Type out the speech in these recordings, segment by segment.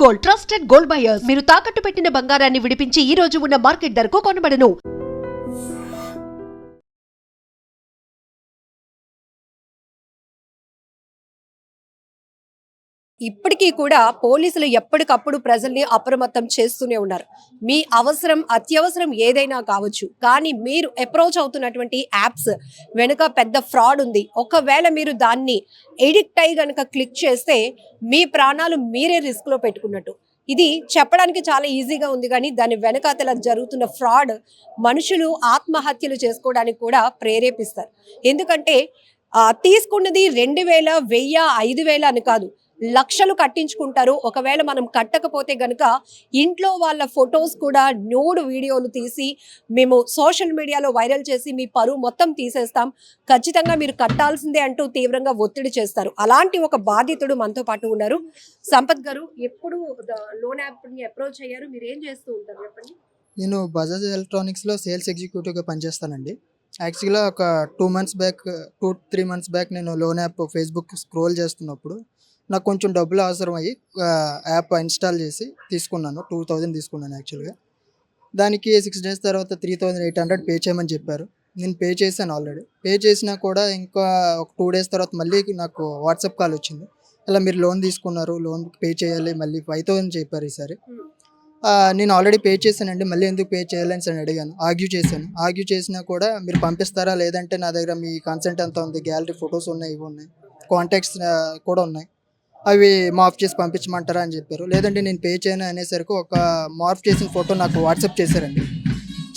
Gold, trusted gold buyers. మీరు తాకట్టు పెట్టిన బంగారాన్ని విడిపించి ఈ రోజు ఉన్న మార్కెట్ ధరకు కొనబడను. ఇప్పటికీ కూడా పోలీసులు ఎప్పటికప్పుడు ప్రజల్ని అప్రమత్తం చేస్తూనే ఉన్నారు. మీ అవసరం అత్యవసరం ఏదైనా కావచ్చు, కానీ మీరు అప్రోచ్ అవుతున్నటువంటి యాప్స్ వెనుక పెద్ద ఫ్రాడ్ ఉంది. ఒకవేళ మీరు దాన్ని ఎడిక్ట్ అయ్యి గనక క్లిక్ చేస్తే మీ ప్రాణాలు మీరే రిస్క్లో పెట్టుకున్నట్టు. ఇది చెప్పడానికి చాలా ఈజీగా ఉంది, కానీ దాని వెనకాతల జరుగుతున్న ఫ్రాడ్ మనుషులు ఆత్మహత్యలు చేసుకోవడానికి కూడా ప్రేరేపిస్తారు. ఎందుకంటే తీసుకున్నది 2000, 1000, 5000 అని కాదు, లక్షలు కట్టించుకుంటారు. ఒకవేళ మనం కట్టకపోతే గనుక ఇంట్లో వాళ్ళ ఫొటోస్ కూడా న్యూడ్ వీడియోలు తీసి మేము సోషల్ మీడియాలో వైరల్ చేసి మీ పరువు మొత్తం తీసేస్తాం, ఖచ్చితంగా మీరు కట్టాల్సిందే అంటూ తీవ్రంగా ఒత్తిడి చేస్తారు. అలాంటి ఒక బాధితుడు మనతో పాటు ఉన్నారు. సంపత్ గారు, ఎప్పుడు లోన్ యాప్ని అప్రోచ్ అయ్యారు? మీరు ఏం చేస్తూ ఉంటారు చెప్పండి. నేను బజాజ్ ఎలక్ట్రానిక్స్లో సేల్స్ ఎగ్జిక్యూటివ్గా పనిచేస్తానండి. యాక్చువల్గా ఒక 2-3 మంత్స్ బ్యాక్ నేను లోన్ యాప్ ఫేస్బుక్ స్క్రోల్ చేస్తున్నప్పుడు నాకు కొంచెం డబ్బులు అవసరం అయ్యి యాప్ ఇన్స్టాల్ చేసి తీసుకున్నాను. 2000 తీసుకున్నాను యాక్చువల్గా. దానికి 6 days తర్వాత 3800 పే చేయమని చెప్పారు. నేను పే చేశాను ఆల్రెడీ. పే చేసినా కూడా ఇంకా ఒక 2 days తర్వాత మళ్ళీ నాకు వాట్సాప్ కాల్ వచ్చింది. ఇలా మీరు లోన్ తీసుకున్నారు, లోన్ పే చేయాలి, మళ్ళీ 5000 చెప్పారు ఈసారి. నేను ఆల్రెడీ పే చేశానండి, మళ్ళీ ఎందుకు పే చేయాలని అని అడిగాను. ఆర్గ్యూ చేశాను. ఆర్గ్యూ చేసినా కూడా మీరు పంపిస్తారా, లేదంటే నా దగ్గర మీ కన్సెంట్ ఎంత ఉంది, గ్యాలరీ ఫొటోస్ ఉన్నాయి, ఇవి ఉన్నాయి, కాంటాక్ట్స్ కూడా ఉన్నాయి, అవి మార్ఫ్ చేసి పంపించమంటారా అని చెప్పారు. లేదంటే నేను పే చేయను అనేసరికి ఒక మార్ఫ్ చేసిన ఫోటో నాకు వాట్సాప్ చేశారండి.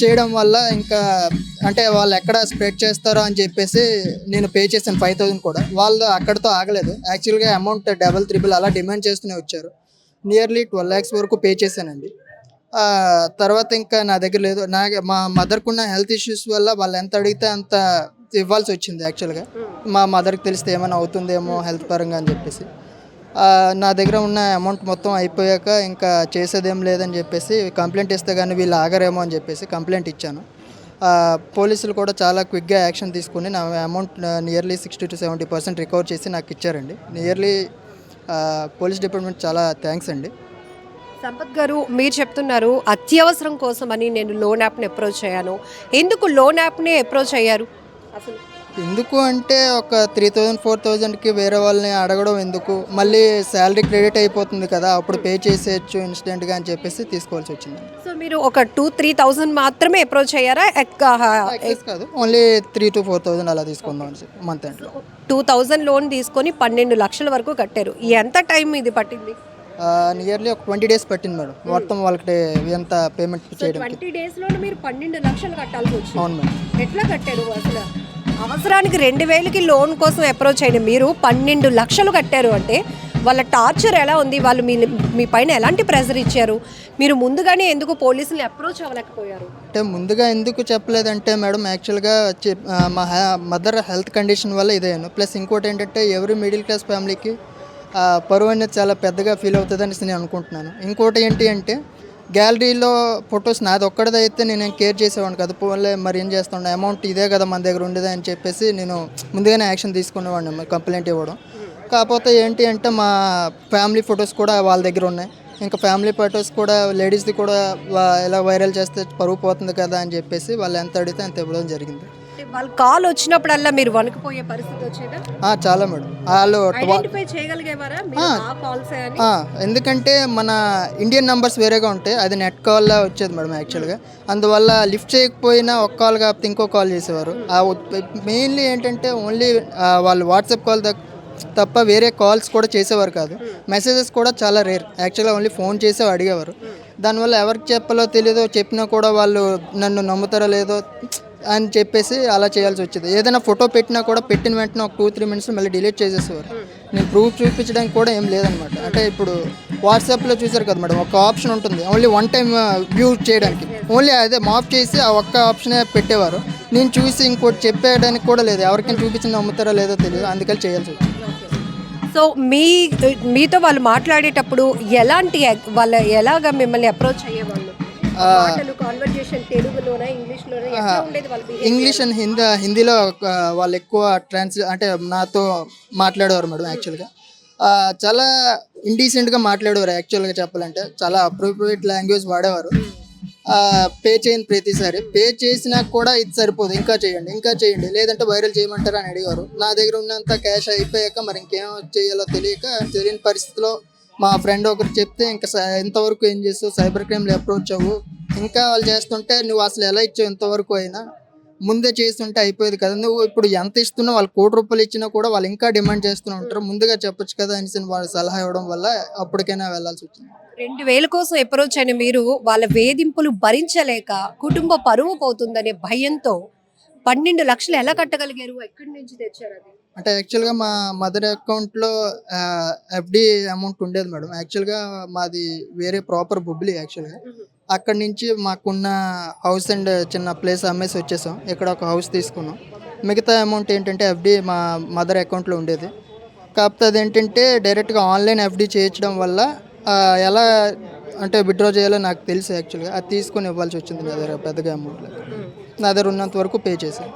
చేయడం వల్ల ఇంకా అంటే వాళ్ళు ఎక్కడ స్ప్రెడ్ చేస్తారో అని చెప్పేసి నేను పే చేశాను 5000 కూడా. వాళ్ళు అక్కడితో ఆగలేదు. యాక్చువల్గా అమౌంట్ 3 అలా డిమాండ్ చేస్తూనే వచ్చారు. నియర్లీ 12 lakhs వరకు పే చేశానండి. తర్వాత ఇంకా నా దగ్గర లేదు. మా మదర్కున్న హెల్త్ ఇష్యూస్ వల్ల వాళ్ళు ఎంత అడిగితే అంత ఇవ్వాల్సి వచ్చింది. యాక్చువల్గా మా మదర్కి తెలిస్తే ఏమైనా అవుతుందేమో హెల్త్ పరంగా అని చెప్పేసి నా దగ్గర ఉన్న అమౌంట్ మొత్తం అయిపోయాక ఇంకా చేసేదేం లేదని చెప్పేసి కంప్లైంట్ ఇస్తే కానీ వీళ్ళు ఆగరేమో అని చెప్పేసి కంప్లైంట్ ఇచ్చాను. పోలీసులు కూడా చాలా క్విక్గా యాక్షన్ తీసుకుని నా అమౌంట్ నియర్లీ 60-70% రికవర్ చేసి నాకు ఇచ్చారండి. నియర్లీ పోలీస్ డిపార్ట్మెంట్ చాలా థ్యాంక్స్ అండి. సంపత్ గారు, మీరు చెప్తున్నారు అత్యవసరం కోసమని నేను లోన్ యాప్ని అప్రోచ్ అయ్యాను. ఎందుకు లోన్ యాప్ని అప్రోచ్ అయ్యారు అసలు? ఎందుకు అంటే ఒక 3000-4000కి వేరే వాళ్ళని అడగడం ఎందుకు, మళ్ళీ శాలరీ క్రెడిట్ అయిపోతుంది కదా, అప్పుడు పే చేసేయచ్చు ఇన్స్టెంట్గా అని చెప్పేసి తీసుకోవాల్సి వచ్చింది. సో మీరు ఒక 2-3,000 మాత్రమే అప్రోచ్ అయ్యారా? కాదు, ఓన్లీ 3,000-4,000 అలా తీసుకుందాం మంత్ అండ్ 2000 లోన్ తీసుకొని 12 లక్షల వరకు కట్టారు. ఎంత టైం ఇది పట్టింది? నియర్లీ ఒక 20 days పట్టింది మేడం, మొత్తం వాళ్ళకి ఎంత పేమెంట్ చేయడం. 20 daysలో మీరు 12 లక్షలు కట్టాల్సి వచ్చింది. అవును మేడం. ఎట్లా కట్టారు అసలు? అవసరానికి 2000కి లోన్ కోసం అప్రోచ్ అయిన మీరు 12 లక్షలు కట్టారు అంటే వాళ్ళ టార్చర్ ఎలా ఉంది? వాళ్ళు మీ పైన ఎలాంటి ప్రెజర్ ఇచ్చారు? మీరు ముందుగానే ఎందుకు పోలీసులు అప్రోచ్ అవ్వలేకపోయారు? అంటే ముందుగా ఎందుకు చెప్పలేదంటే మేడం, యాక్చువల్గా మా మదర్ హెల్త్ కండిషన్ వల్ల ఇదేను. ప్లస్ ఇంకోటి ఏంటంటే ఎవరి మిడిల్ క్లాస్ ఫ్యామిలీకి పరువు అనేది చాలా పెద్దగా ఫీల్ అవుతుంది అనేసి నేను అనుకుంటున్నాను. ఇంకోటి ఏంటి అంటే గ్యాలరీలో ఫొటోస్ నాది ఒక్కడిదైతే నేను కేర్ చేసేవాడిని కదా, పోలే మరి ఏం చేస్తుండే, అమౌంట్ ఇదే కదా మన దగ్గర ఉండేది అని చెప్పేసి నేను ముందుగానే యాక్షన్ తీసుకునేవాడిని, కంప్లైంట్ ఇవ్వడం. కాకపోతే ఏంటి అంటే మా ఫ్యామిలీ ఫొటోస్ కూడా వాళ్ళ దగ్గర ఉన్నాయి. ఇంకా ఫ్యామిలీ ఫొటోస్ కూడా లేడీస్ది కూడా ఎలా వైరల్ చేస్తే పరువు పోతుంది కదా అని చెప్పేసి వాళ్ళు ఎంత అడిగితే అంత ఇవ్వడం జరిగింది. వాళ్ళ కాల్ వచ్చినప్పుడల్లా మీరు వణికిపోయే పరిస్థితి వచ్చేదా? చాలా మేడం. వాళ్ళు ఐడెంటిఫై చేయగలిగేవారా ఆ కాల్స్ అని? ఎందుకంటే మన ఇండియన్ నంబర్స్ వేరేగా ఉంటాయి, అది నెట్ కాల్లో వచ్చేది మేడం యాక్చువల్గా. అందువల్ల లిఫ్ట్ చేయకపోయినా ఒక కాల్ కాకపోతే ఇంకో కాల్ చేసేవారు. మెయిన్లీ ఏంటంటే ఓన్లీ వాళ్ళు వాట్సాప్ కాల్ తప్ప వేరే కాల్స్ కూడా చేసేవారు కాదు. మెసేజెస్ కూడా చాలా రేర్. యాక్చువల్గా ఓన్లీ ఫోన్ చేసి అడిగేవారు. దానివల్ల ఎవరికి చెప్పాలో తెలియదో, చెప్పినా కూడా వాళ్ళు నన్ను నమ్ముతారో లేదో అని చెప్పేసి అలా చేయాల్సి వచ్చేది. ఏదైనా ఫోటో పెట్టినా కూడా పెట్టిన వెంటనే ఒక 2-3 minutes మళ్ళీ డిలీట్ చేసేసేవారు. నేను ప్రూఫ్ చూపించడానికి కూడా ఏం లేదనమాట. అంటే ఇప్పుడు వాట్సాప్లో చూసారు కదా మేడం, ఒక ఆప్షన్ ఉంటుంది ఓన్లీ 1 time వ్యూ చేయడానికి, ఓన్లీ అదే మాఫ్ చేసి ఆ ఒక్క ఆప్షనే పెట్టేవారు. నేను చూసి ఇంకోటి చెప్పేయడానికి కూడా లేదు. ఎవరికైనా చూపించి నమ్ముతారో లేదో తెలియదు, అందుకని చేయాల్సి వచ్చింది. సో మీతో వాళ్ళు మాట్లాడేటప్పుడు ఎలాగ మిమ్మల్ని అప్రోచ్ అయ్యేవాళ్ళు? ఇంగ్లీష్ అండ్ హిందీలో వాళ్ళు ఎక్కువ అంటే నాతో మాట్లాడేవారు మేడం. యాక్చువల్గా చాలా ఇండీసెంట్గా మాట్లాడేవారు. యాక్చువల్గా చెప్పాలంటే చాలా అప్రోప్రియేట్ లాంగ్వేజ్ వాడేవారు. పే చేయని ప్రతిసారి పే చేసినా కూడా ఇది సరిపోదు, ఇంకా చేయండి ఇంకా చేయండి, లేదంటే వైరల్ చేయమంటారా అని అడిగారు. నా దగ్గర ఉన్నంత క్యాష్ అయిపోయాక మరి ఇంకేం చేయాలో తెలియని పరిస్థితిలో మా ఫ్రెండ్ ఒకరు చెప్తే ఇంకా ఇంతవరకు ఏం చేస్తావు, సైబర్ క్రైమ్లో అప్రోచ్ అవ్వు, ఇంకా వాళ్ళు చేస్తుంటే నువ్వు అసలు ఎలా ఇచ్చావు ఇంతవరకు అయినా, ముందే చేస్తుంటే అయిపోయేది కదా, నువ్వు ఇప్పుడు ఎంత ఇస్తున్నావు, వాళ్ళు ₹1,00,00,000 ఇచ్చినా కూడా వాళ్ళు ఇంకా డిమాండ్ చేస్తూనే ఉంటారు, ముందుగా చెప్పొచ్చు కదా అనేసి వాళ్ళు సలహా ఇవ్వడం వల్ల అప్పటికైనా వెళ్ళాల్సి వచ్చింది. 2000 కోసం అప్రోచ్ అయిన మీరు వాళ్ళ వేధింపులు భరించలేక కుటుంబ పరువు పోతుందనే భయంతో 12 లక్షలు ఎలా కట్టగలిగారు? ఎక్కడి నుంచి తెచ్చారు అది? అంటే యాక్చువల్గా మా మదర్ అకౌంట్లో ఎఫ్డి అమౌంట్ ఉండేది మేడం. యాక్చువల్గా మాది వేరే ప్రాపర్ బొబ్బిలి. యాక్చువల్గా అక్కడి నుంచి మాకున్న హౌస్ అండ్ చిన్న ప్లేస్ అమ్మేసి వచ్చేసాం, ఇక్కడ ఒక హౌస్ తీసుకున్నాం. మిగతా అమౌంట్ ఏంటంటే ఎఫ్డి మా మదర్ అకౌంట్లో ఉండేది. కాకపోతే అదేంటంటే డైరెక్ట్గా ఆన్లైన్ ఎఫ్డి చేయించడం వల్ల ఎలా అంటే విత్డ్రా చేయాలో నాకు తెలుసు. యాక్చువల్గా అది తీసుకొని ఇవ్వాల్సి వచ్చింది. నా దగ్గర పెద్దగా అమౌంట్ లేదు, నా దగ్గర ఉన్నంత వరకు పే చేశాను.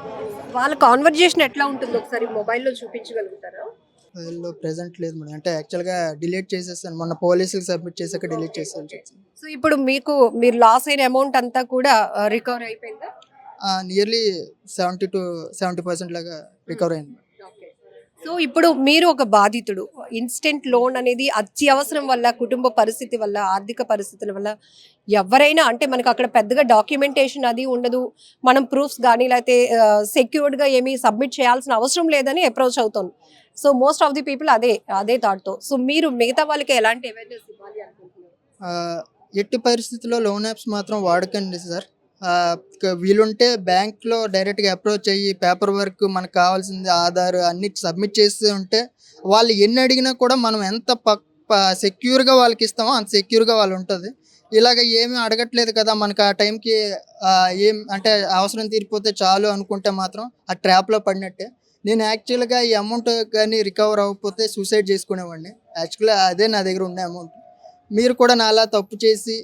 వాళ్ళ కాన్వర్జేషన్ ఎట్లా ఉంటుందో ఒకసారి మొబైల్లో చూపించగలుగుతారా? అందులో ప్రెజెంట్ లేదు మేడం. అంటే యాక్చువల్గా డిలీట్ చేసేసాను, మొన్న పోలీసులకు సబ్మిట్ చేశాక డిలీట్ చేసాను. సో ఇప్పుడు మీరు లాస్ అయిన అమౌంట్ అంతా కూడా రికవర్ అయిపోయిందా? నియర్లీ 70% లాగా రికవర్ అయింది. సో ఇప్పుడు మీరు ఒక బాధితుడు, ఇన్స్టెంట్ లోన్ అనేది అత్యవసరం వల్ల, కుటుంబ పరిస్థితి వల్ల, ఆర్థిక పరిస్థితుల వల్ల ఎవరైనా, అంటే మనకు అక్కడ పెద్దగా డాక్యుమెంటేషన్ అది ఉండదు, మనం ప్రూఫ్స్ కానీ లేకపోతే సెక్యూర్డ్గా ఏమీ సబ్మిట్ చేయాల్సిన అవసరం లేదని అప్రోచ్ అవుతాం. So most of the people అదే థాట్తో. సో మీరు మిగతా వాళ్ళకి ఎలాంటి అవేర్నెస్ ఇవ్వాలి అనుకుంటున్నారు? ఎట్టి పరిస్థితుల్లో లోన్ యాప్స్ మాత్రం వాడకండి సార్. వీలుంటే బ్యాంక్లో డైరెక్ట్గా అప్రోచ్ అయ్యి పేపర్ వర్క్ మనకు కావాల్సింది ఆధార్ అన్ని సబ్మిట్ చేస్తూ ఉంటే వాళ్ళు ఎన్ని అడిగినా కూడా మనం ఎంత సెక్యూర్గా వాళ్ళకి ఇస్తామో అంత సెక్యూర్గా వాళ్ళు ఉంటుంది. ఇలాగ ఏమీ అడగట్లేదు కదా మనకు ఆ టైంకి, ఏం అంటే అవసరం తీరిపోతే చాలు అనుకుంటే మాత్రం ఆ ట్రాప్లో పడినట్టే. నేను యాక్చువల్గా ఈ అమౌంట్ కానీ రికవర్ అవ్వకపోతే సూసైడ్ చేసుకునేవాడిని. యాక్చువల్గా అదే నా దగ్గర ఉన్న అమౌంట్. మీరు కూడా నాలా తప్పు చేసి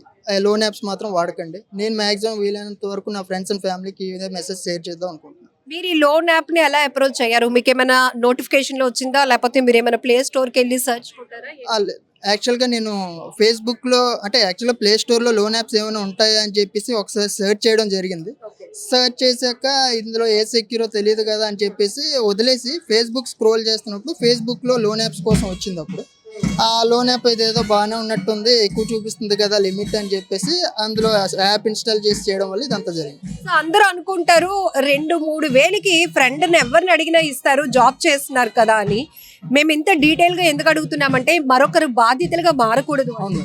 లోన్ యాప్స్ మాత్రం వాడకండి. నేను మ్యాక్సిమం వీలైనంత వరకు నా ఫ్రెండ్స్ అండ్ ఫ్యామిలీకి ఇదే మెసేజ్ షేర్ చేద్దాం అనుకుంటున్నాను. మీరు ఈ లోన్ యాప్ని ఎలా అప్రోచ్ అయ్యారు? మీకు ఏమైనా నోటిఫికేషన్లో వచ్చిందా, లేకపోతే మీరు ఏమైనా ప్లే స్టోర్కి వెళ్ళి సర్చ్ కొట్టారా? యాక్చువల్గా నేను ఫేస్బుక్లో, అంటే యాక్చువల్గా ప్లే స్టోర్లో లోన్ యాప్స్ ఏమైనా ఉంటాయా అని చెప్పేసి ఒకసారి సెర్చ్ చేయడం జరిగింది. సెర్చ్ చేశాక ఇందులో ఏ సెక్యూరో తెలియదు కదా అని చెప్పేసి వదిలేసి ఫేస్బుక్ స్క్రోల్ చేస్తున్నప్పుడు ఫేస్బుక్లో లోన్ యాప్స్ కోసం వచ్చింది. అప్పుడు ఆ లోన్ యాప్ ఇదేదో బాగానే ఉన్నట్టుంది, ఎక్కువ చూపిస్తుంది కదా లిమిట్ అని చెప్పేసి అందులో యాప్ ఇన్స్టాల్ చేసి చేయడం వల్ల ఇదంతా జరిగింది. సో అందరూ అనుకుంటారు 2-3 వేలకి ఫ్రెండ్ని ఎవరిని అడిగినా ఇస్తారు, జాబ్ చేస్తున్నారు కదా అని. మేము ఇంత డీటెయిల్గా ఎందుకు అడుగుతున్నామంటే మరొకరు బాధితులుగా మారకూడదు. అవును,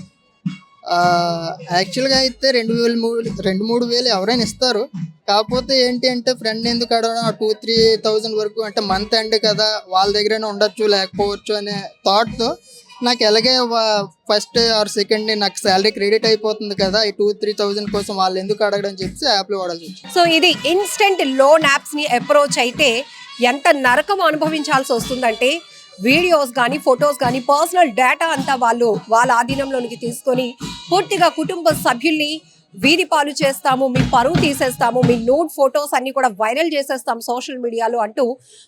యాక్చువల్గా అయితే 2-3 వేలు ఎవరైనా ఇస్తారు. కాకపోతే ఏంటి అంటే ఫ్రెండ్ ఎందుకు అడగడం, 2-3,000 వరకు అంటే మంత్ ఎండ్ కదా వాళ్ళ దగ్గరైనా ఉండొచ్చు లేకపోవచ్చు అనే థాట్తో నాకు ఎలాగే ఫస్ట్ ఆర్ సెకండ్ నాకు శాలరీ క్రెడిట్ అయిపోతుంది కదా, ఈ 2-3,000 కోసం వాళ్ళు ఎందుకు అడగడం చెప్పి యాప్లో వాడాల్సి వచ్చింది. సో ఇది ఇన్స్టెంట్ లోన్ యాప్స్ని అప్రోచ్ అయితే ఎంత నరకం అనుభవించాల్సి వస్తుందంటే, వీడియోస్ కానీ ఫొటోస్ కానీ పర్సనల్ డేటా అంతా వాళ్ళ ఆధీనంలోనికి తీసుకొని పూర్తిగా కుటుంబ సభ్యుల్ని వీధి పాలు చేస్తాము, మీ పరువు తీసేస్తాము, మీ నూడ్ ఫొటోస్ అన్ని కూడా వైరల్ చేసేస్తాం సోషల్ మీడియాలో అంటూ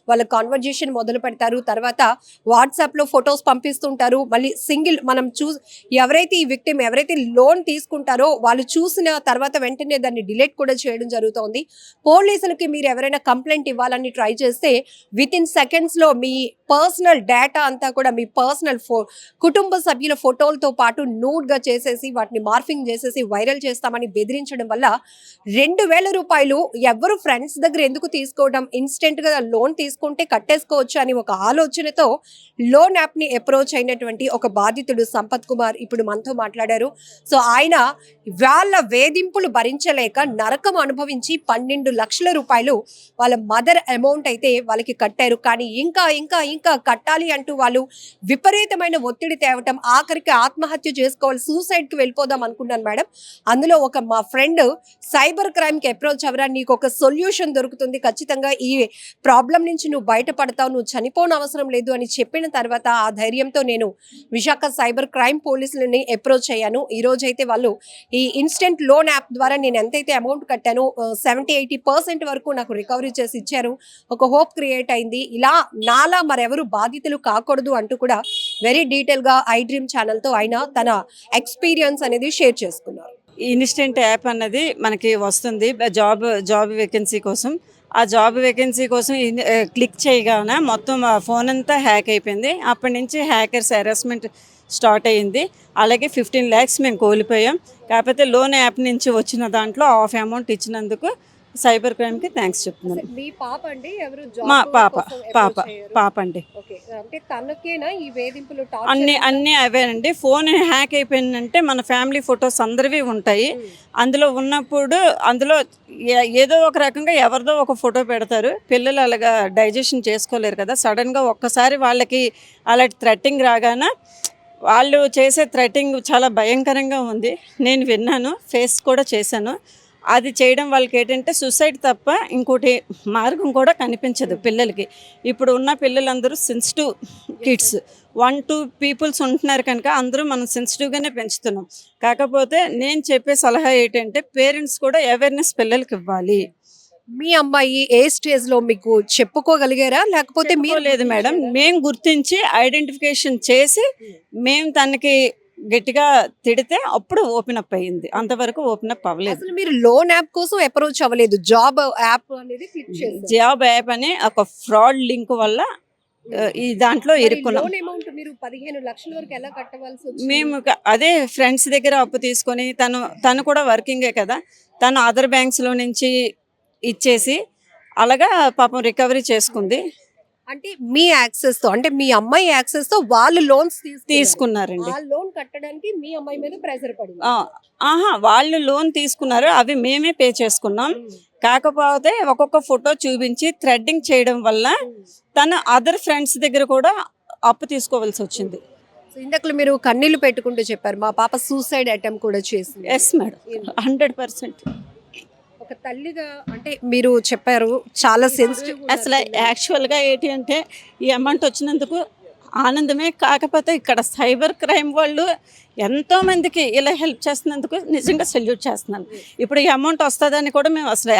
వాళ్ళ కాన్వర్జేషన్ మొదలు పెడతారు. తర్వాత వాట్సాప్లో ఫొటోస్ పంపిస్తుంటారు. మళ్ళీ మనం ఎవరైతే ఈ విక్టిమ్ ఎవరైతే లోన్ తీసుకుంటారో వాళ్ళు చూసిన తర్వాత వెంటనే దాన్ని డిలీట్ కూడా చేయడం జరుగుతోంది. పోలీసులకి మీరు ఎవరైనా కంప్లైంట్ ఇవ్వాలని ట్రై చేస్తే వితిన్ సెకండ్స్లో మీ పర్సనల్ డేటా అంతా కూడా మీ పర్సనల్ కుటుంబ సభ్యుల ఫోటోలతో పాటు నూడ్గా చేసేసి వాటిని మార్ఫింగ్ చేసేసి వైరల్ చేస్తామని బెదిరించడం వల్ల 2,000 రూపాయలు ఎవరు ఫ్రెండ్స్ దగ్గర ఎందుకు తీసుకోవడం, ఇన్స్టెంట్గా లోన్ తీసుకుంటే కట్టేసుకోవచ్చు అని ఒక ఆలోచనతో లోన్ యాప్ని అప్రోచ్ అయినటువంటి ఒక బాధితుడు సంపత్ కుమార్ ఇప్పుడు మనతో మాట్లాడారు. సో ఆయన వాళ్ళ వేధింపులు భరించలేక నరకం అనుభవించి 12 లక్షల రూపాయలు వాళ్ళ మదర్ అమౌంట్ అయితే వాళ్ళకి కట్టారు. కానీ ఇంకా ఇంకా ఇంకా కట్టాలి అంటూ వాళ్ళు విపరీతమైన ఒత్తిడి తేవటం, ఆఖరికి ఆత్మహత్య చేసుకోవాలి, సూసైడ్కి వెళ్ళిపోదాం అనుకున్నాను మేడం. అందులో ఒక మా ఫ్రెండ్ సైబర్ క్రైమ్కి అప్రోచ్ అవరా, నీకు ఒక సొల్యూషన్ దొరుకుతుంది, ఖచ్చితంగా ఈ ప్రాబ్లం నుంచి నువ్వు బయటపడతావు, నువ్వు చనిపోని అవసరం లేదు అని చెప్పిన తర్వాత ఆ ధైర్యంతో నేను విశాఖ సైబర్ క్రైమ్ పోలీసులని అప్రోచ్ అయ్యాను. ఈ రోజైతే వాళ్ళు ఈ ఇన్స్టెంట్ లోన్ యాప్ ద్వారా నేను ఎంతైతే అమౌంట్ కట్టానో 70-80% వరకు నాకు రికవరీ చేసి ఇచ్చారు. ఒక హోప్ క్రియేట్ అయింది. ఇలా నాలా మరెవరు బాధితులు కాకూడదు అంటూ కూడా వెరీ డీటెయిల్ గా ఐ డ్రీమ్ ఛానల్ తో ఆయన తన ఎక్స్పీరియన్స్ అనేది షేర్ చేసుకున్నారు. ఇన్స్టెంట్ యాప్ అన్నది మనకి వస్తుంది జాబ్ వేకెన్సీ కోసం. ఆ జాబ్ వేకెన్సీ కోసం క్లిక్ చేయగానే మొత్తం ఫోన్ అంతా హ్యాక్ అయిపోయింది. అప్పటి నుంచి హ్యాకర్స్ హెరాస్మెంట్ స్టార్ట్ అయ్యింది. అలాగే 15 lakhs మేము కోల్పోయాం. కాకపోతే లోన్ యాప్ నుంచి వచ్చిన దాంట్లో హాఫ్ అమౌంట్ ఇచ్చినందుకు సైబర్ క్రైమ్కి థ్యాంక్స్ చెప్తున్నాను. మీ పాప అండి ఎవరు మా పాప అండి. అంటే తనకేనా ఈ వేధింపులు అన్నీ అవేనండి. ఫోన్ హ్యాక్ అయిపోయిందంటే మన ఫ్యామిలీ ఫొటోస్ అందరివి ఉంటాయి. అందులో ఉన్నప్పుడు అందులో ఏదో ఒక రకంగా ఎవరిదో ఒక ఫోటో పెడతారు. పిల్లలు అలాగా డైజెషన్ చేసుకోలేరు కదా. సడన్గా ఒక్కసారి వాళ్ళకి అలాంటి థ్రెట్టింగ్ రాగానే వాళ్ళు చేసే థ్రెట్టింగ్ చాలా భయంకరంగా ఉంది. నేను విన్నాను, ఫేస్ కూడా చేశాను. అది చేయడం వాళ్ళకి ఏంటంటే సూసైడ్ తప్ప ఇంకోటి మార్గం కూడా కనిపించదు పిల్లలకి. ఇప్పుడు ఉన్న పిల్లలందరూ సెన్సిటివ్ కిడ్స్, 1-2 పీపుల్స్ ఉంటున్నారు కనుక అందరూ మనం సెన్సిటివ్గానే పెంచుతున్నాం. కాకపోతే నేను చెప్పే సలహా ఏంటంటే పేరెంట్స్ కూడా అవేర్నెస్ పిల్లలకి ఇవ్వాలి. మీ అమ్మాయి ఏ స్టేజ్ లో మీకు చెప్పుకోగలిగారా, లేకపోతే మీరు లేదు మేడం, మేము గుర్తించి ఐడెంటిఫికేషన్ చేసి మేము తనకి గట్టిగా తిడితే అప్పుడు ఓపెన్ అప్ అయ్యింది. అంతవరకు ఓపెన్ అప్ అవ్వలేదు. అసలు మీరు లోన్ యాప్ కోసం అప్రోచ్ అవ్వలేదు, జాబ్ యాప్ అనేది క్లిక్ చేశారు. జాబ్ యాప్ అని ఒక ఫ్రాడ్ లింక్ వల్ల ఈ దాంట్లో ఇరుక్కున్నాం. లోన్ అమౌంట్ మీరు 15 లక్షల వరకు ఎలా కట్టవలసి వచ్చింది? మేము అదే ఫ్రెండ్స్ దగ్గర అప్పు తీసుకొని తను కూడా వర్కింగే కదా, తను అదర్ బ్యాంక్స్లో నుంచి ఇచ్చేసి అలాగా పాపం రికవరీ చేసుకుంది. అంటే మీ యాక్సెస్ తో, అంటే మీ అమ్మాయి యాక్సెస్ తో వాళ్ళు లోన్స్ తీసుకున్నారండి. ఆ లోన్ కట్టడానికి మీ అమ్మాయి మీద ప్రెషర్ పడింది. వాళ్ళు లోన్ తీసుకున్నారు, అవి మేమే పే చేసుకున్నాం. కాకపోతే ఒక్కొక్క ఫోటో చూపించి థ్రెడ్డింగ్ చేయడం వల్ల తను అదర్ ఫ్రెండ్స్ దగ్గర కూడా అప్పు తీసుకోవాల్సి వచ్చింది. ఇందాక మీరు కన్నీళ్లు పెట్టుకుంటూ చెప్పారు మా పాప సూసైడ్ అటెంప్ట్ కూడా చేసింది. Yes madam, 100%. ఒక తల్లిగా అంటే మీరు చెప్పారు చాలా సెన్సిటివ్. అసలు యాక్చువల్గా ఏంటి అంటే ఈ అమౌంట్ వచ్చినందుకు ఆనందమే. కాకపోతే ఇక్కడ సైబర్ క్రైమ్ వాళ్ళు ఎంతోమందికి ఇలా హెల్ప్ చేస్తున్నందుకు నిజంగా సెల్యూట్ చేస్తున్నాను. ఇప్పుడు ఈ అమౌంట్ వస్తుందని కూడా మేము అసలు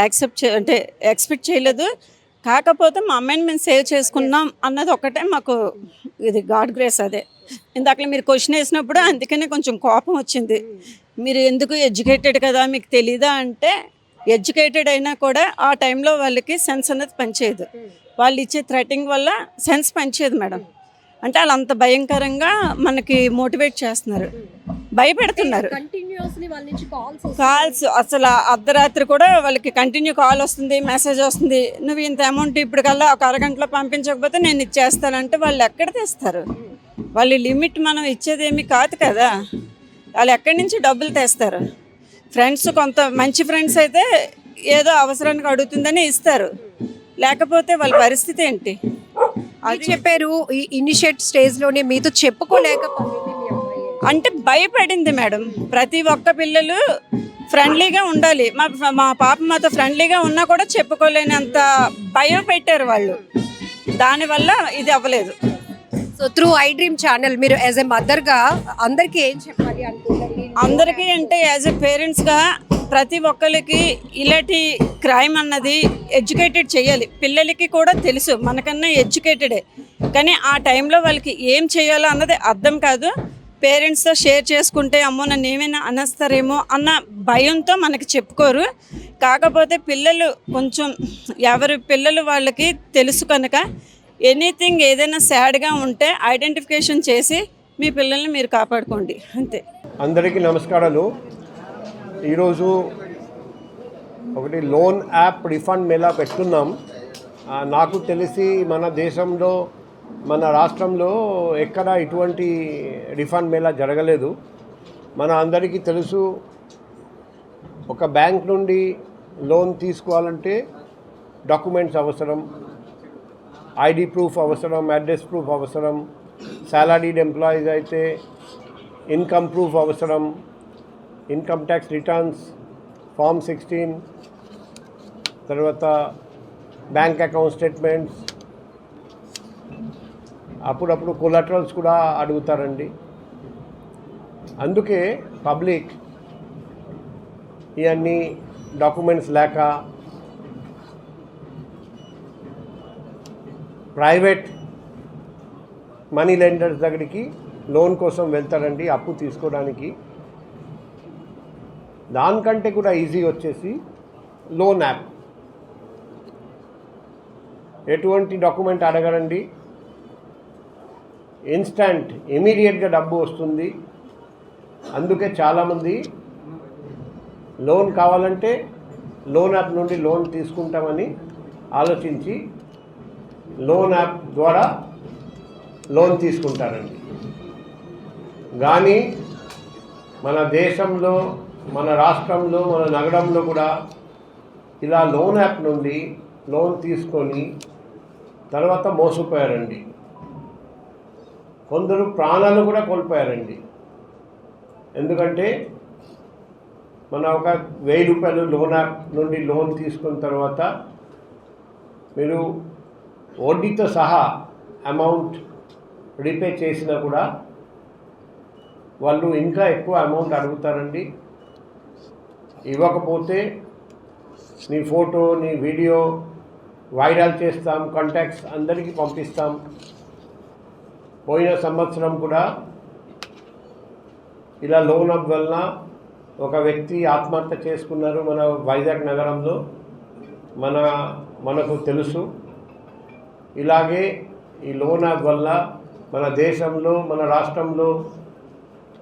ఎక్స్పెక్ట్ చేయలేదు. కాకపోతే మా అమ్మాయిని మేము సేవ్ చేసుకున్నాం అన్నది ఒకటే మాకు ఇది గాడ్ గ్రేస్. అదే ఇందాక మీరు క్వశ్చన్ వేసినప్పుడు అందుకనే కొంచెం కోపం వచ్చింది. మీరు ఎందుకు ఎడ్యుకేటెడ్ కదా మీకు తెలీదా అంటే, ఎడ్యుకేటెడ్ అయినా కూడా ఆ టైంలో వాళ్ళకి సెన్స్ అనేది పనిచేయదు. వాళ్ళు ఇచ్చే థ్రెటింగ్ వల్ల సెన్స్ పనిచేయదు మేడం. అంటే వాళ్ళు అంత భయంకరంగా మనకి మోటివేట్ చేస్తున్నారు, భయపెడుతున్నారు. కాల్స్ అసలు అర్ధరాత్రి కూడా వాళ్ళకి కంటిన్యూ కాల్ వస్తుంది, మెసేజ్ వస్తుంది. నువ్వు ఇంత అమౌంట్ ఇప్పటికల్లా ఒక అరగంటలో పంపించకపోతే నేను ఇచ్చేస్తానంటే వాళ్ళు ఎక్కడ తెస్తారు? వాళ్ళ లిమిట్ మనం ఇచ్చేదేమీ కాదు కదా, వాళ్ళు ఎక్కడి నుంచి డబ్బులు తెస్తారు? ఫ్రెండ్స్, కొంత మంచి ఫ్రెండ్స్ అయితే ఏదో అవసరానికి అడుగుతుందని ఇస్తారు, లేకపోతే వాళ్ళ పరిస్థితి ఏంటి? అది చెప్పారు ఈ ఇనిషియేట్ స్టేజ్ లోనే మీతో చెప్పుకోలేకపోయింది మీ అమ్మాయి అంటే భయపడింది మేడం. ప్రతి ఒక్క పిల్లలు ఫ్రెండ్లీగా ఉండాలి. మా పాప మాతో ఫ్రెండ్లీగా ఉన్నా కూడా చెప్పుకోలేనంత భయం పెట్టారు వాళ్ళు. దానివల్ల ఇది అవ్వలేదు. So through I dream channel మీరు యాజ్ ఎ మదర్గా అందరికీ ఏం చెప్పాలి అనుకుంటారు? అందరికీ అంటే యాజ్ ఎ పేరెంట్స్గా ప్రతి ఒక్కరికి ఇలాంటి క్రైమ్ అన్నది ఎడ్యుకేటెడ్ చేయాలి. పిల్లలకి కూడా తెలుసు మనకన్నా ఎడ్యుకేటెడే, కానీ ఆ టైంలో వాళ్ళకి ఏం చేయాలో అన్నది అర్థం కాదు. పేరెంట్స్తో షేర్ చేసుకుంటే అమ్మో నన్ను ఏమైనా అనేస్తారేమో అన్న భయంతో మనకి చెప్పుకోరు. కాకపోతే పిల్లలు కొంచెం ఎవరి పిల్లలు వాళ్ళకి తెలుసు కనుక ఎనీథింగ్ ఏదైనా సాడ్గా ఉంటే ఐడెంటిఫికేషన్ చేసి మీ పిల్లల్ని మీరు కాపాడుకోండి, అంతే. అందరికీ నమస్కారాలు. ఈరోజు ఒకటి లోన్ యాప్ రిఫండ్ మేళా పెట్టుకున్నాం. నాకు తెలిసి మన దేశంలో, మన రాష్ట్రంలో ఎక్కడ ఇటువంటి రిఫండ్ మేళా జరగలేదు. మన అందరికీ తెలుసు, ఒక బ్యాంక్ నుండి లోన్ తీసుకోవాలంటే డాక్యుమెంట్స్ అవసరం, ఐడి ప్రూఫ్ అవసరం, అడ్రస్ ప్రూఫ్ అవసరం, సాలరీడ్ ఎంప్లాయీస్ అయితే ఇన్కమ్ ప్రూఫ్ అవసరం, ఇన్కమ్ ట్యాక్స్ రిటర్న్స్, ఫామ్ 16, తర్వాత బ్యాంక్ అకౌంట్ స్టేట్మెంట్స్, అప్పుడప్పుడు కొలాటరల్స్ కూడా అడుగుతారండి. అందుకే పబ్లిక్ ఇవన్నీ డాక్యుమెంట్స్ లేక ప్రైవేట్ మనీ లెండర్స్ దగ్గరికి లోన్ కోసం వెళ్తారండి అప్పు తీసుకోవడానికి. దానికంటే కూడా ఈజీ వచ్చేసి లోన్ యాప్. ఎటువంటి డాక్యుమెంట్ అడగరండి, ఇన్స్టంట్ ఇమీడియట్గా డబ్బు వస్తుంది. అందుకే చాలామంది లోన్ కావాలంటే లోన్ యాప్ నుండి లోన్ తీసుకుంటామని ఆలోచించి లోన్ యాప్ ద్వారా లోన్ తీసుకుంటారండి. కానీ మన దేశంలో, మన రాష్ట్రంలో, మన నగరంలో కూడా ఇలా లోన్ యాప్ నుండి లోన్ తీసుకొని తర్వాత మోసపోయారండి. కొందరు ప్రాణాలు కూడా కోల్పోయారండి. ఎందుకంటే మన ఒక 1000 రూపాయలు లోన్ యాప్ నుండి లోన్ తీసుకున్న తర్వాత మీరు వడ్డీతో సహా అమౌంట్ రీపే చేసినా కూడా వాళ్ళు ఇంకా ఎక్కువ అమౌంట్ అడుగుతారండి. ఇవ్వకపోతే నీ ఫోటో, నీ వీడియో వైరల్ చేస్తాం, కాంటాక్ట్స్ అందరికీ పంపిస్తాం. పోయిన సంవత్సరం కూడా ఇలా లోన్ యాప్ వలన ఒక వ్యక్తి ఆత్మహత్య చేసుకున్నారు మన వైజాగ్ నగరంలో. మనకు తెలుసు. ఇలాగే ఈ లోన్ యాప్ వల్ల మన దేశంలో, మన రాష్ట్రంలో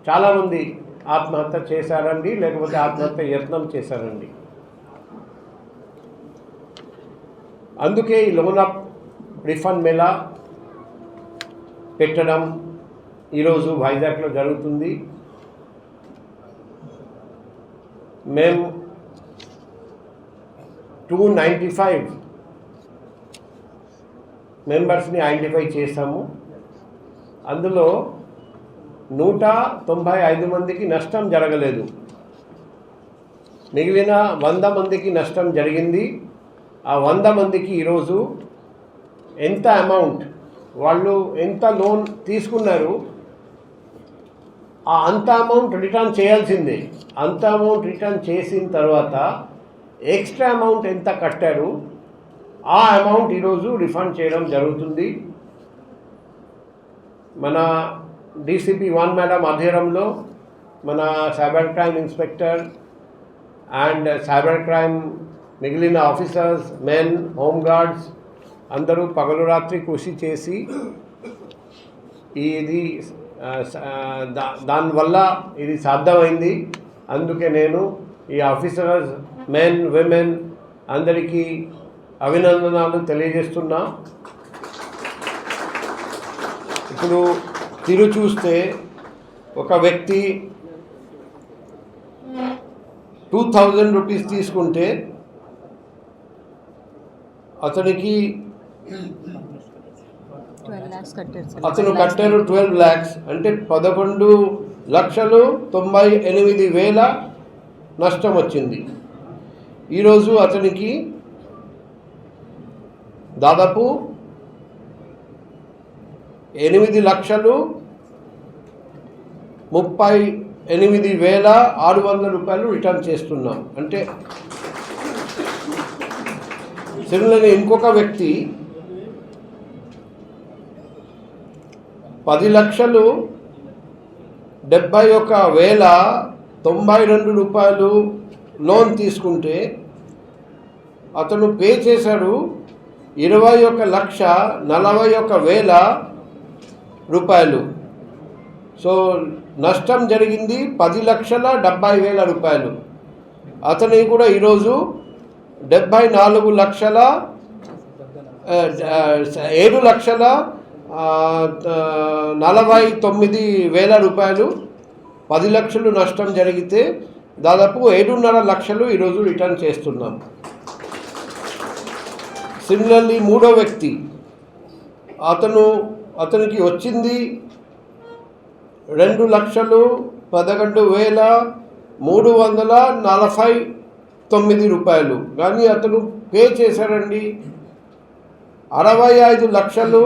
చాలామంది ఆత్మహత్య చేశారండి, లేకపోతే ఆత్మహత్య యత్నం చేశారండి. అందుకే ఈ లోన్ యాప్ రిఫండ్ మేళా పెట్టడం ఈరోజు వైజాగ్లో జరుగుతుంది. మేము 295 మెంబర్స్ని ఐడెంటిఫై చేశాము. అందులో 195 మందికి నష్టం జరగలేదు. మిగిలిన 100 మందికి నష్టం జరిగింది. ఆ 100 మందికి ఈరోజు ఎంత అమౌంట్ వాళ్ళు ఎంత లోన్ తీసుకున్నారు అంత అమౌంట్ రిటర్న్ చేయాల్సిందే. అంత అమౌంట్ రిటర్న్ చేసిన తర్వాత ఎక్స్ట్రా అమౌంట్ ఎంత కట్టారు ఆ అమౌంట్ ఈరోజు రిఫండ్ చేయడం జరుగుతుంది. మన డీసీపీ 1 మేడం ఆధ్వర్యంలో మన cyber crime inspector and cyber crime మిగిలిన ఆఫీసర్స్, మెన్, హోమ్ గార్డ్స్ అందరూ పగలు రాత్రి కృషి చేసి ఇది దానివల్ల ఇది సాధ్యమైంది. అందుకే నేను ఈ ఆఫీసర్స్, మెన్, విమెన్ అందరికీ అభినందనలు తెలియజేస్తున్నా. ఇప్పుడు తిరు చూస్తే ఒక వ్యక్తి 2000 రూపీస్ తీసుకుంటే అతనికి అతను కట్టారు 12 lakhs, అంటే 11,98,000 నష్టం వచ్చింది. ఈరోజు అతనికి దాదాపు 8,38,600 రూపాయలు రిటర్న్ చేస్తున్నాం. అంటే సిమిలర్లీ ఇంకొక వ్యక్తి 10,71,092 రూపాయలు లోన్ తీసుకుంటే అతను పే చేశాడు 21,41,000 రూపాయలు. సో నష్టం జరిగింది 10,70,000 రూపాయలు. అతనికి కూడా ఈరోజు 7,49,000 రూపాయలు. 10 లక్షలు నష్టం జరిగితే దాదాపు 7.5 లక్షలు ఈరోజు రిటర్న్ చేస్తున్నాం. సిమిలర్లీ మూడో వ్యక్తి అతనికి వచ్చింది 2,11,3 349 రూపాయలు. కానీ అతను పే చేశాడండి 65 లక్షలు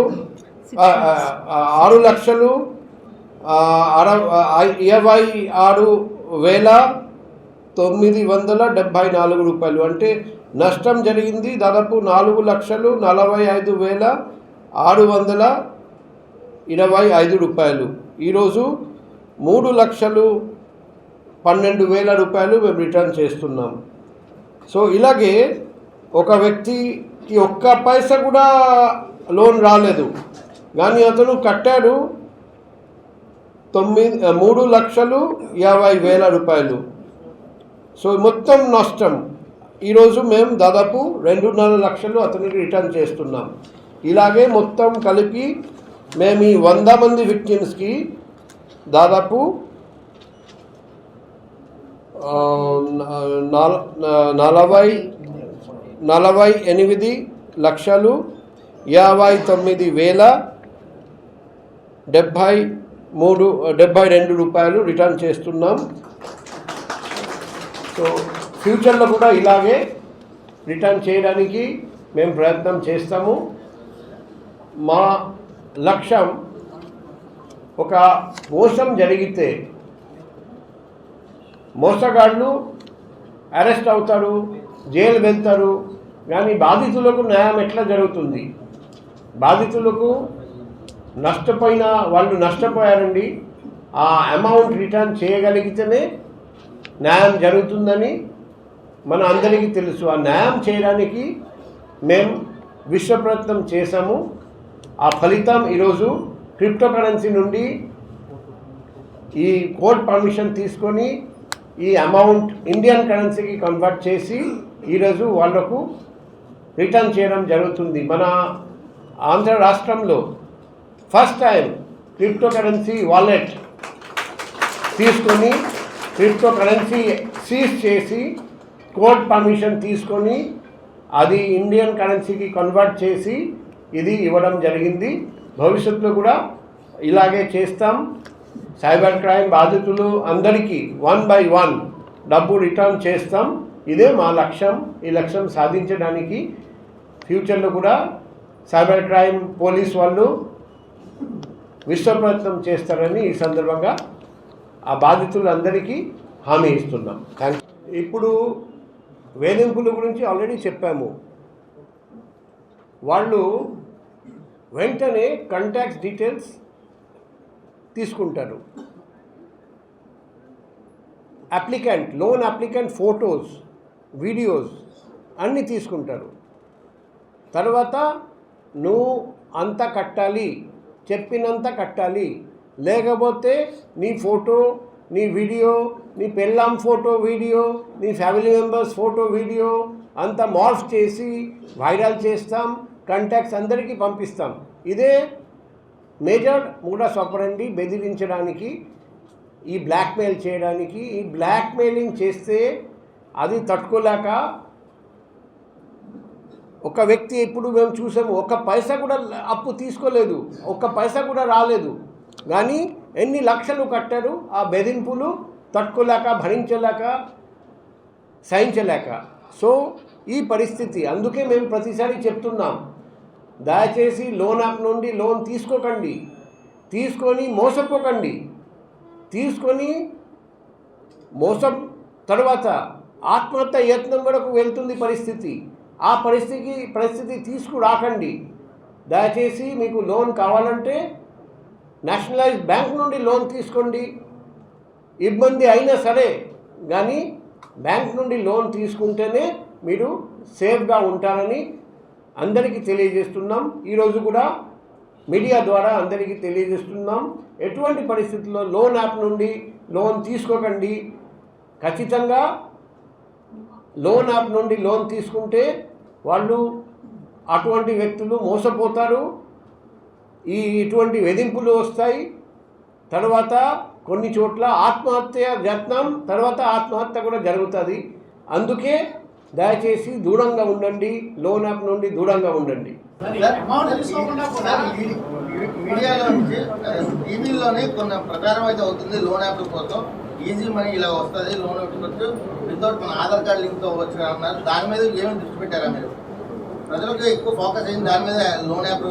6,26,974 రూపాయలు. అంటే నష్టం జరిగింది దాదాపు 4,45,625 రూపాయలు. ఈరోజు 3,12,000 రూపాయలు మేము రిటర్న్ చేస్తున్నాం. సో ఇలాగే ఒక వ్యక్తికి ఒక్క పైసా కూడా లోన్ రాలేదు, కానీ అతను కట్టాడు 3,50,000 రూపాయలు. సో మొత్తం నష్టం. ఈరోజు మేము దాదాపు 2.5 లక్షలు అతనికి రిటర్న్ చేస్తున్నాం. ఇలాగే మొత్తం కలిపి మేము ఈ 100 మంది విక్టిమ్స్కి దాదాపు 48,59,072 రూపాయలు రిటర్న్ చేస్తున్నాం. సో ఫ్యూచర్లో కూడా ఇలాగే రిటర్న్ చేయడానికి మేము ప్రయత్నం చేస్తాము. మా లక్ష్యం ఒక మోసం జరిగితే మోసగాళ్ళు అరెస్ట్ అవుతారు, జైలు వెళ్తారు, కానీ బాధితులకు న్యాయం ఎట్లా జరుగుతుంది? బాధితులకు నష్టపోయిన వాళ్ళు నష్టపోయారండి, ఆ అమౌంట్ రిటర్న్ చేయగలిగితేనే న్యాయం జరుగుతుందని మన అందరికీ తెలుసు. ఆ న్యాయం చేయడానికి మేము విశ్వప్రయత్నం చేశాము. ఆ ఫలితం ఈరోజు క్రిప్టో కరెన్సీ నుండి ఈ కోర్ట్ పర్మిషన్ తీసుకొని ఈ అమౌంట్ ఇండియన్ కరెన్సీకి కన్వర్ట్ చేసి ఈరోజు వాళ్లకు రిటర్న్ చేయడం జరుగుతుంది. మన ఆంధ్ర రాష్ట్రంలో first time crypto currency wallet తీసుకొని క్రిప్టో కరెన్సీ సీజ్ చేసి కోర్ట్ పర్మిషన్ తీసుకొని అది ఇండియన్ కరెన్సీకి కన్వర్ట్ చేసి ఇది ఇవ్వడం జరిగింది. భవిష్యత్తులో కూడా ఇలాగే చేస్తాం. సైబర్ క్రైమ్ బాధితులు అందరికీ 1 by 1 డబ్బు రిటర్న్ చేస్తాం. ఇదే మా లక్ష్యం. ఈ లక్ష్యం సాధించడానికి ఫ్యూచర్లో కూడా సైబర్ క్రైమ్ పోలీస్ వాళ్ళు విశ్వప్రయత్నం చేస్తారని ఈ సందర్భంగా ఆ బాధితులందరికీ హామీ ఇస్తున్నాం. ఇప్పుడు వేధింపుల గురించి ఆల్రెడీ చెప్పాము. వాళ్ళు వెంటనే కాంటాక్ట్స్ డీటెయిల్స్ తీసుకుంటారు. లోన్ అప్లికెంట్ ఫొటోస్, వీడియోస్ అన్నీ తీసుకుంటారు. తర్వాత నువ్వు అంత కట్టాలి, చెప్పినంత కట్టాలి, లేకపోతే నీ ఫోటో, నీ వీడియో, నీ పెళ్ళాం ఫోటో వీడియో, నీ ఫ్యామిలీ మెంబర్స్ ఫోటో వీడియో అంతా మార్ఫ్ చేసి వైరల్ చేస్తాం, కాంటాక్ట్స్ అందరికీ పంపిస్తాం. ఇదే మేజర్ మోడస్ ఆపరెండి. బెదిరించడానికి, ఈ బ్లాక్మెయిల్ చేయడానికి. ఈ బ్లాక్మెయిలింగ్ చేస్తే అది తట్టుకోలేక ఒక వ్యక్తి ఇప్పుడు మేము చూసాము, ఒక్క పైసా కూడా అప్పు తీసుకోలేదు, ఒక్క పైసా కూడా రాలేదు, కానీ ఎన్ని లక్షలు కట్టారు. ఆ బెదిరింపులు తట్టుకోలేక, భరించలేక, సహించలేక. సో ఈ పరిస్థితి. అందుకే మేము ప్రతిసారి చెప్తున్నాం, దయచేసి లోన్ యాప్ నుండి లోన్ తీసుకోకండి, తీసుకొని మోసపోకండి. తీసుకొని మోసం తర్వాత ఆత్మహత్య యత్నం వరకు వెళ్తుంది పరిస్థితి. ఆ పరిస్థితి తీసుకురాకండి. దయచేసి మీకు లోన్ కావాలంటే నేషనలైజ్ బ్యాంక్ నుండి లోన్ తీసుకోండి. ఇబ్బంది అయినా సరే కానీ బ్యాంక్ నుండి లోన్ తీసుకుంటేనే మీరు సేఫ్గా ఉంటారని అందరికీ తెలియజేస్తున్నాం. ఈరోజు కూడా మీడియా ద్వారా అందరికీ తెలియజేస్తున్నాం, ఎటువంటి పరిస్థితుల్లో లోన్ యాప్ నుండి లోన్ తీసుకోకండి. ఖచ్చితంగా లోన్ యాప్ నుండి లోన్ తీసుకుంటే వాళ్ళు అటువంటి వ్యక్తులు మోసపోతారు. ఇటువంటి వేధింపులు వస్తాయి. తర్వాత కొన్ని చోట్ల ఆత్మహత్య యత్నం, తర్వాత ఆత్మహత్య కూడా జరుగుతుంది. అందుకే దయచేసి దూరంగా ఉండండి, లోన్ యాప్ నుండి దూరంగా ఉండండి. మీడియాలో నుంచి టీవీలోనే కొన్ని ప్రచారం అయితే అవుతుంది లోన్ యాప్ కోసం ఈజీ మనీ ఇలా వస్తుంది, లోన్ పెట్టుకోవచ్చు, వితౌట్ మన ఆధార్ కార్డు లింక్తో వచ్చు అన్నారు. దాని మీద ఏమైనా దృష్టి పెట్టారా మీరు? ప్రజలకు ఎక్కువ ఫోకస్ అయింది దాని మీద. లోన్ యాప్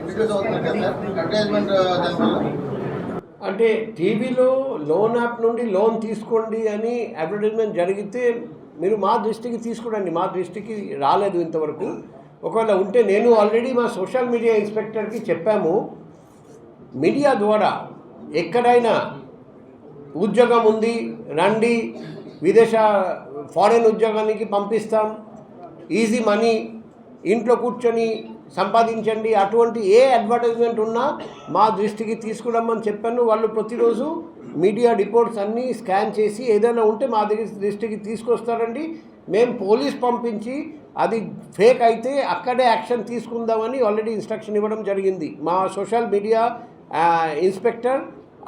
ఇంట్రడ్యూస్ అవుతుంది కదా సార్, అడ్వర్టైజ్మెంట్ దానివల్ల. అంటే టీవీలో లోన్ యాప్ నుండి లోన్ తీసుకోండి అని అడ్వర్టైజ్మెంట్ జరిగితే మీరు మా దృష్టికి తీసుకురండి. మా దృష్టికి రాలేదు ఇంతవరకు. ఒకవేళ ఉంటే నేను ఆల్రెడీ మా సోషల్ మీడియా ఇన్స్పెక్టర్కి చెప్పాము, మీడియా ద్వారా ఎక్కడైనా ఉద్యోగం ఉంది రండి, ఫారెన్ ఉద్యోగానికి పంపిస్తాం, ఈజీ మనీ, ఇంట్లో కూర్చొని సంపాదించండి, అటువంటి ఏ అడ్వర్టైజ్మెంట్ ఉన్నా మా దృష్టికి తీసుకురమ్మని చెప్పాను. వాళ్ళు ప్రతిరోజు మీడియా రిపోర్ట్స్ అన్నీ స్కాన్ చేసి ఏదైనా ఉంటే మా దృష్టికి తీసుకొస్తారండి. మేము పోలీస్ పంపించి అది ఫేక్ అయితే అక్కడే యాక్షన్ తీసుకుందామని ఆల్రెడీ ఇన్స్ట్రక్షన్ ఇవ్వడం జరిగింది. మా సోషల్ మీడియా ఇన్స్పెక్టర్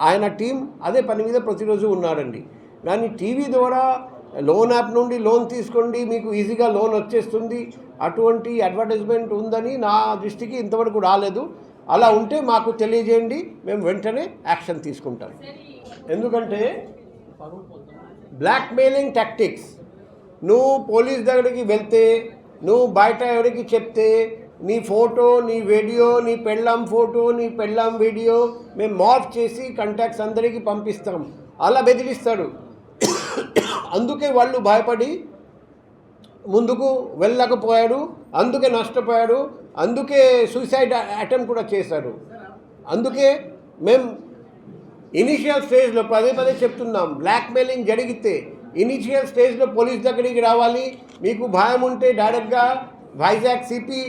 ఆయన టీం అదే పని మీద ప్రతిరోజు ఉన్నారండి. కానీ టీవీ ద్వారా లోన్ యాప్ నుండి లోన్ తీసుకోండి, మీకు ఈజీగా లోన్ వచ్చేస్తుంది, అటువంటి అడ్వర్టైజ్మెంట్ ఉందని నా దృష్టికి ఇంతవరకు రాలేదు. అలా ఉంటే మాకు తెలియజేయండి, మేము వెంటనే యాక్షన్ తీసుకుంటాం. ఎందుకంటే బ్లాక్మెయిలింగ్ టాక్టిక్స్, నువ్వు పోలీస్ దగ్గరికి వెళ్తే, నువ్వు బయట ఎవరికి చెప్తే నీ ఫోటో, నీ వీడియో, నీ పెళ్ళాం ఫోటో, నీ పెళ్ళాం వీడియో మేము మార్ఫ్ చేసి కాంటాక్ట్స్ అందరికీ పంపిస్తాం, అలా బెదిరిస్తాడు. అందుకే వాళ్ళు భయపడి ముందుకు వెళ్ళకపోయాడు, అందుకే నష్టపోయాడు, అందుకే సూసైడ్ అటెంప్ట్ కూడా చేశాడు. అందుకే మేము ఇనిషియల్ స్టేజ్లో పదే పదే చెప్తున్నాం, బ్లాక్మెయిలింగ్ జరిగితే ఇనిషియల్ స్టేజ్లో పోలీస్ దగ్గరికి రావాలి. మీకు భయం ఉంటే డైరెక్ట్గా వైజాగ్ సిపి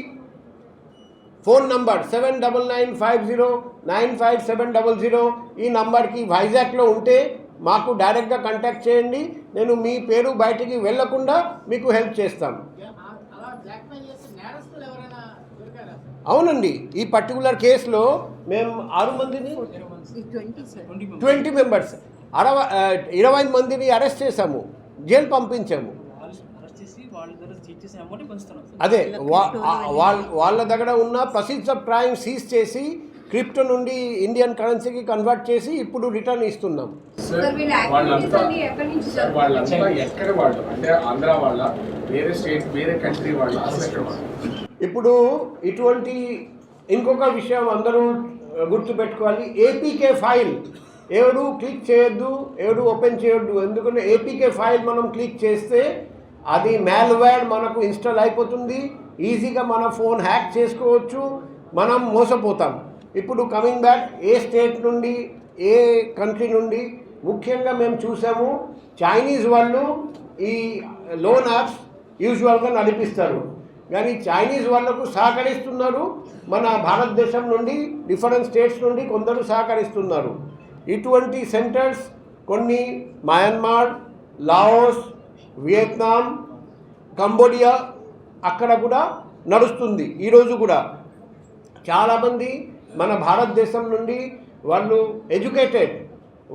ఫోన్ నంబర్ 7995095700 ఈ నంబర్కి వైజాగ్లో ఉంటే మాకు డైరెక్ట్గా కాంటాక్ట్ చేయండి. నేను మీ పేరు బయటికి వెళ్లకుండా మీకు హెల్ప్ చేస్తాం. అవునండి, ఈ పర్టికులర్ కేసులో మేము 6 మందిని 20 మెంబర్స్ 20 మందిని అరెస్ట్ చేశాము, జైలు పంపించాము. అదే వాళ్ళ దగ్గర ఉన్న ప్రొసీడ్స్ ఆఫ్ క్రైమ్ సీజ్ చేసి క్రిప్టో నుండి ఇండియన్ కరెన్సీకి కన్వర్ట్ చేసి ఇప్పుడు రిటర్న్ ఇస్తున్నాం. వాళ్ళంతా ఎక్కడ వాళ్ళు అంటే ఆంధ్ర వాళ్ళ, వేరే స్టేట్, వేరే కంట్రీ వాళ్ళ, అసలు ఎక్కడ వాళ్ళు? ఇప్పుడు ఇటువంటి ఇంకొక విషయం అందరూ గుర్తుపెట్టుకోవాలి, ఏపీకే ఫైల్ ఎవరు క్లిక్ చేయొద్దు, ఎవరు ఓపెన్ చేయొద్దు. ఎందుకంటే ఏపీకే ఫైల్ మనం క్లిక్ చేస్తే అది మ్యాల్వేర్ మనకు ఇన్స్టాల్ అయిపోతుంది, ఈజీగా మన ఫోన్ హ్యాక్ చేసుకోవచ్చు, మనం మోసపోతాం. ఇప్పుడు కమింగ్ బ్యాక్, ఏ స్టేట్ నుండి ఏ కంట్రీ నుండి ముఖ్యంగా మేము చూసాము, చైనీస్ వాళ్ళు ఈ లోన్ యాప్స్ యూజువల్గా నడిపిస్తారు, కానీ చైనీస్ వాళ్ళకు సహకరిస్తున్నారు. మన భారతదేశం నుండి డిఫరెంట్ స్టేట్స్ నుండి కొందరు సహకరిస్తున్నారు. ఇటువంటి సెంటర్స్ కొన్ని మయన్మార్, లాఓస్, వియత్నాం, కంబోడియా అక్కడ కూడా నడుస్తుంది. ఈరోజు కూడా చాలామంది మన భారతదేశం నుండి వాళ్ళు ఎడ్యుకేటెడ్,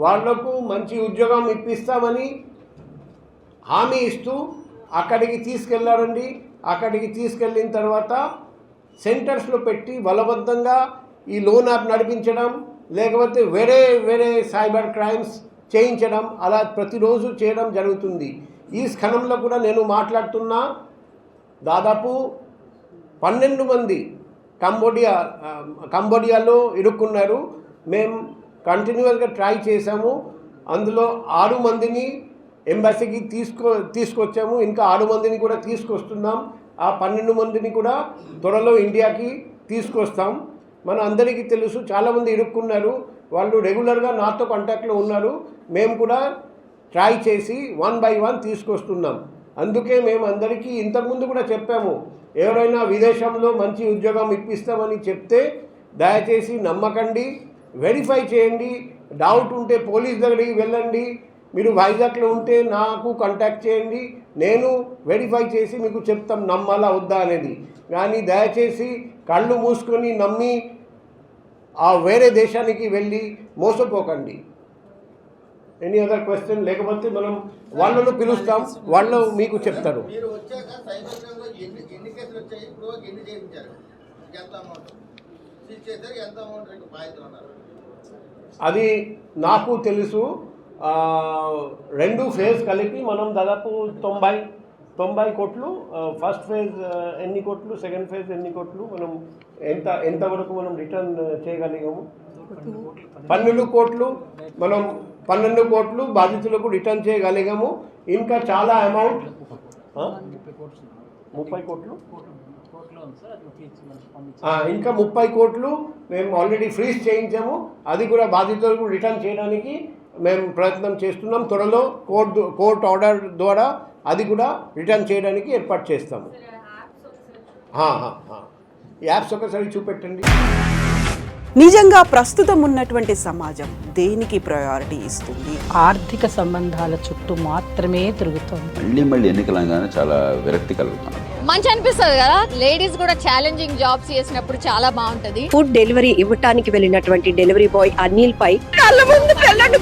వాళ్లకు మంచి ఉద్యోగం ఇప్పిస్తామని హామీ ఇస్తూ అక్కడికి తీసుకెళ్లారండి. అక్కడికి తీసుకెళ్ళిన తర్వాత సెంటర్స్లో పెట్టి బలవంతంగా ఈ లోన్ యాప్ నడిపించడం, లేకపోతే వేరే వేరే సైబర్ క్రైమ్స్ చేయించడం, అలా ప్రతిరోజు చేయడం జరుగుతుంది. ఈ క్షణంలో కూడా నేను మాట్లాడుతున్నా, దాదాపు 12 మంది కంబోడియాలో ఇరుక్కున్నారు. మేము కంటిన్యూస్గా ట్రై చేశాము. అందులో 6 మందిని ఎంబసీకి తీసుకొచ్చాము, ఇంకా 6 మందిని కూడా తీసుకొస్తున్నాం. ఆ 12 మందిని కూడా త్వరలో ఇండియాకి తీసుకొస్తాం. మన అందరికీ తెలుసు చాలామంది ఇరుక్కున్నారు, వాళ్ళు రెగ్యులర్గా నాతో కాంటాక్ట్లో ఉన్నారు. మేము కూడా ట్రై చేసి 1 by 1 తీసుకొస్తున్నాం. అందుకే మేము అందరికీ ఇంతకుముందు కూడా చెప్పాము, ఎవరైనా విదేశంలో మంచి ఉద్యోగం ఇప్పిస్తామని చెప్తే దయచేసి నమ్మకండి, వెరిఫై చేయండి. డౌట్ ఉంటే పోలీస్ దగ్గరికి వెళ్ళండి. మీరు వైజాగ్లో ఉంటే నాకు కాంటాక్ట్ చేయండి, నేను వెరిఫై చేసి మీకు చెప్తాం నమ్మాలా వద్దా అనేది. కానీ దయచేసి కళ్ళు మూసుకొని నమ్మి ఆ వేరే దేశానికి వెళ్ళి మోసపోకండి. Any other question? లేకపోతే మనం వాళ్ళను పిలుస్తాం, వాళ్ళు మీకు చెప్తారు. మీరు వచ్చాక సైబర్ క్రైమ్లో ఎన్ని కేసులు వచ్చాయి, ఇప్పుడు ఎన్ని చేయించారు, ఎంత అమౌంట్ సీజ్ చేశారు, ఎంత అమౌంట్ బాధితులు ఉన్నారు? అది నాకు తెలుసు. రెండు ఫేజ్ కలిపి మనం దాదాపు 90 కోట్లు, ఫస్ట్ ఫేజ్ ఎన్ని కోట్లు, సెకండ్ ఫేజ్ ఎన్ని కోట్లు, మనం ఎంతవరకు మనం రిటర్న్ చేయగలిగాము? 12 కోట్లు. మనం 12 కోట్లు బాధితులకు రిటర్న్ చేయగలిగాము. ఇంకా చాలా అమౌంట్ 30 కోట్లు, ఇంకా 30 కోట్లు మేము ఆల్రెడీ ఫ్రీజ్ చేయించాము. అది కూడా బాధితులకు రిటర్న్ చేయడానికి మేము ప్రయత్నం చేస్తున్నాం. త్వరలో కోర్ట్ ఆర్డర్ ద్వారా అది కూడా రిటర్న్ చేయడానికి ఏర్పాటు చేస్తాము. యాప్స్ ఒకసారి చూపెట్టండి. నిజంగా ప్రస్తుతం ఉన్నటువంటి సమాజం దేనికి ప్రయారిటీ ఇస్తుంది? ఆర్థిక సంబంధాల చుట్టూ మాత్రమే తిరుగుతోంది. మళ్ళీ ఎన్నికలంగానే చాలా విరక్తి కలుగుతాను. మంచి అనిపిస్తుంది కదా, లేడీస్ కూడా ఛాలెంజింగ్ జాబ్స్ చేసినప్పుడు చాలా బాగుంటది. ఫుడ్ డెలివరీ ఇవ్వటానికి వెళ్ళినటువంటి డెలివరీ బాయ్ అనిల్ పై కళ్ళ ముందు పెళ్ళండి